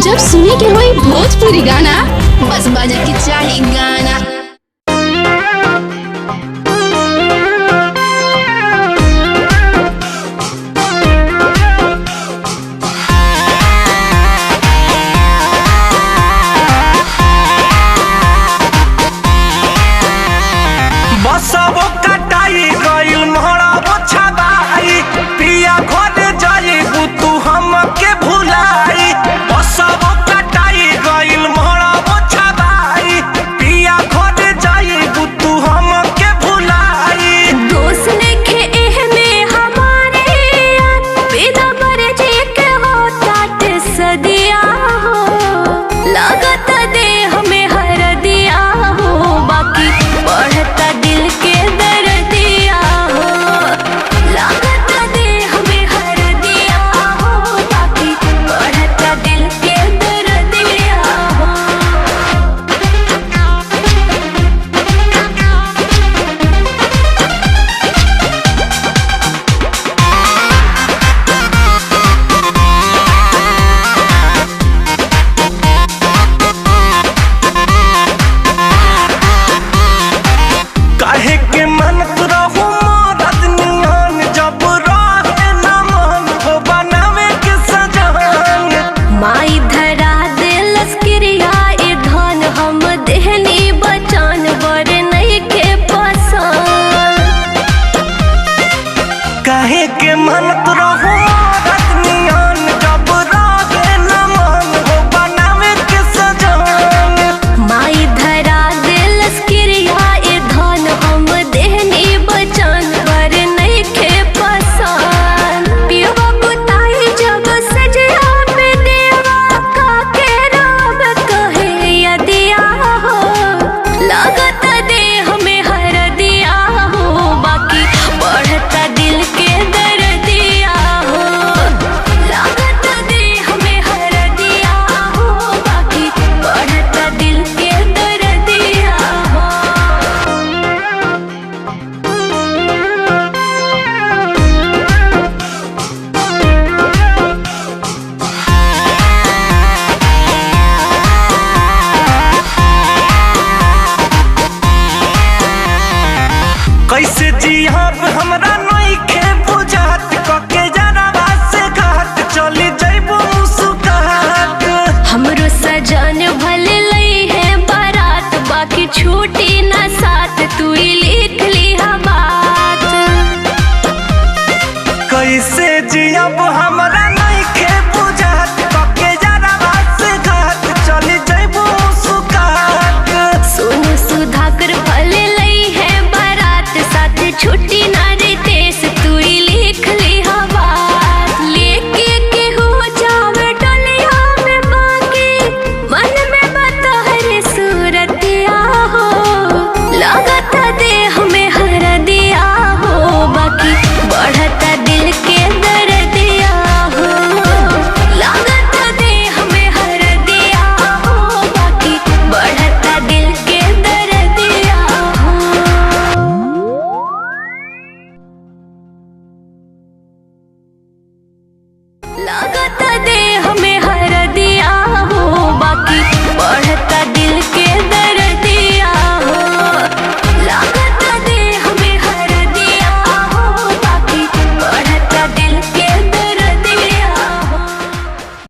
जब सुने के होई भोजपुरी गाना, बस बजे के चाही गाना। बसवो कटाई गइल मोहरावो छबाई, पिया घर जाइबू तू हमके भुलाई। बसवो कटाई गइल मोहरावो छबाई, पिया घर जाइबू तू हमके भुलाई। दोस्त नइखे एहमे हमारे बिना मर्जी के हो तात सदिया हो लगा